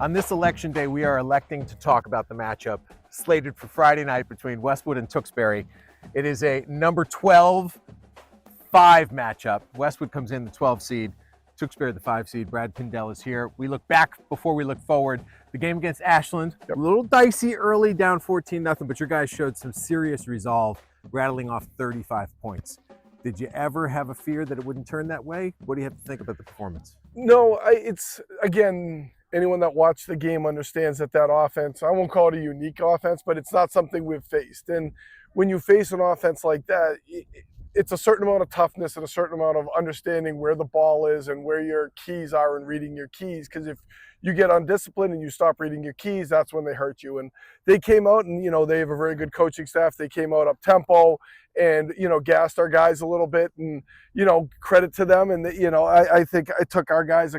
On this election day, we are electing to talk about the matchup slated for Friday night between Westwood and Tewksbury. It is a number 12-5 matchup. Westwood comes in the 12 seed, Tewksbury the 5 seed. Brad Pindel is here. We look back before we look forward. The game against Ashland, a little dicey early, down 14-0, but your guys showed some serious resolve, rattling off 35 points. Did you ever have a fear that it wouldn't turn that way? What do you have to think about the performance? No, it's, again, anyone that watched the game understands that offense, I won't call it a unique offense, but it's not something we've faced. And when you face an offense like that, it's a certain amount of toughness and a certain amount of understanding where the ball is and where your keys are and reading your keys. Because if you get undisciplined and you stop reading your keys, that's when they hurt you. And they came out and, they have a very good coaching staff. They came out up tempo and, gassed our guys a little bit, and, credit to them. And, I think it took our guys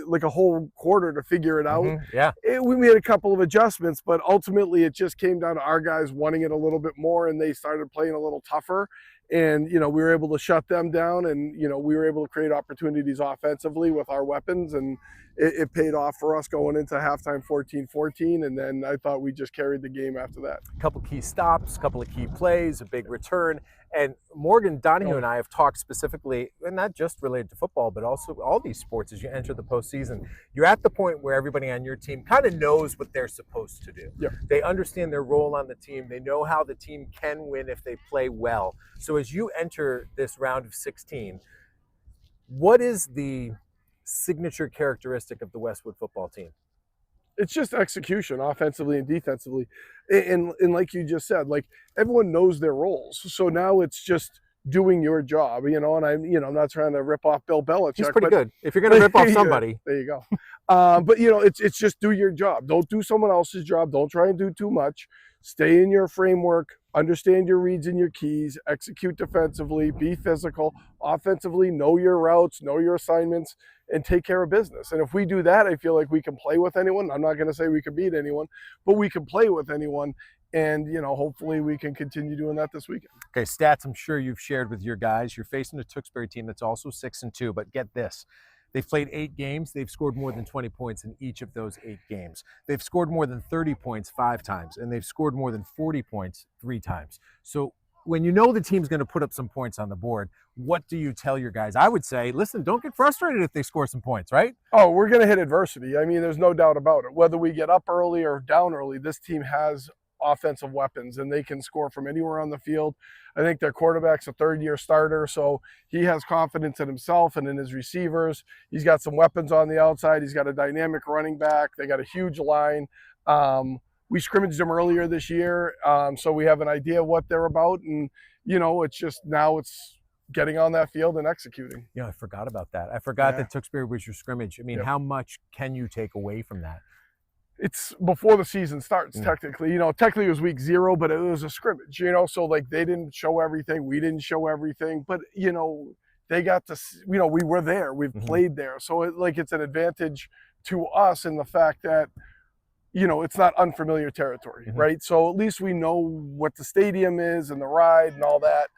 like a whole quarter to figure it out. Yeah. We made a couple of adjustments, but ultimately it just came down to our guys wanting it a little bit more, and they started playing a little tougher. And, we were able to shut them down, and, we were able to create opportunities offensively with our weapons, and it paid off for us going into halftime 14-14, and then I thought we just carried the game after that. A couple key stops, a couple of key plays, a big return. And Morgan Donahue and I have talked specifically, and not just related to football, but also all these sports as you enter the postseason. You're at the point where everybody on your team kind of knows what they're supposed to do. Yeah. They understand their role on the team. They know how the team can win if they play well. So as you enter this round of 16, what is the signature characteristic of the Westwood football team? It's just execution, offensively and defensively. And like you just said, like, everyone knows their roles. So now it's just doing your job, and I'm not trying to rip off Bill Belichick. He's pretty good. If you're going to rip off somebody. There you go. But, it's just do your job. Don't do someone else's job. Don't try and do too much. Stay in your framework. Understand your reads and your keys. Execute defensively. Be physical. Offensively, know your routes, know your assignments, and take care of business. And if we do that, I feel like we can play with anyone. I'm not going to say we can beat anyone, but we can play with anyone. And, hopefully we can continue doing that this weekend. Okay, stats I'm sure you've shared with your guys. You're facing a Tewksbury team that's also 6-2, but get this. They've played 8 games. They've scored more than 20 points in each of those 8 games. They've scored more than 30 points 5 times, and they've scored more than 40 points 3 times. So when you know the team's going to put up some points on the board, what do you tell your guys? I would say, listen, don't get frustrated if they score some points, right? Oh, we're going to hit adversity. I mean, there's no doubt about it. Whether we get up early or down early, this team has offensive weapons, and they can score from anywhere on the field. I think their quarterback's a third-year starter, so he has confidence in himself and in his receivers. He's got some weapons on the outside. He's got a dynamic running back. They got a huge line. We scrimmaged them earlier this year, so we have an idea of what they're about, and, it's just now it's getting on that field and executing. I forgot about that. I forgot that Tewksbury was your scrimmage. I mean, how much can you take away from that? It's before the season starts, technically. Technically it was week 0, but it was a scrimmage, so like they didn't show everything. We didn't show everything, but, they got to, we were there. We've played there. So it's an advantage to us in the fact that, it's not unfamiliar territory, right? So at least we know what the stadium is and the ride and all that.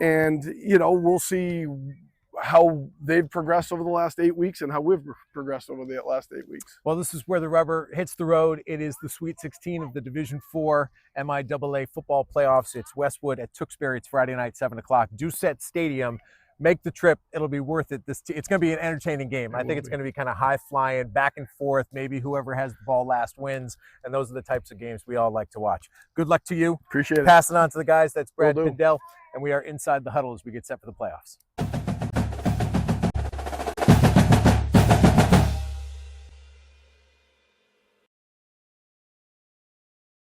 And, we'll see how they've progressed over the last 8 weeks and how we've progressed over the last 8 weeks. Well, this is where the rubber hits the road. It is the Sweet 16 of the Division IV MIAA football playoffs. It's Westwood at Tewksbury. It's Friday night, 7 o'clock. Doucette Stadium. Make the trip. It'll be worth it. It's going to be an entertaining game. I think it's going to be kind of high-flying, back and forth. Maybe whoever has the ball last wins, and those are the types of games we all like to watch. Good luck to you. Appreciate it. Pass it on to the guys. That's Brad Pindel, and we are inside the huddle as we get set for the playoffs.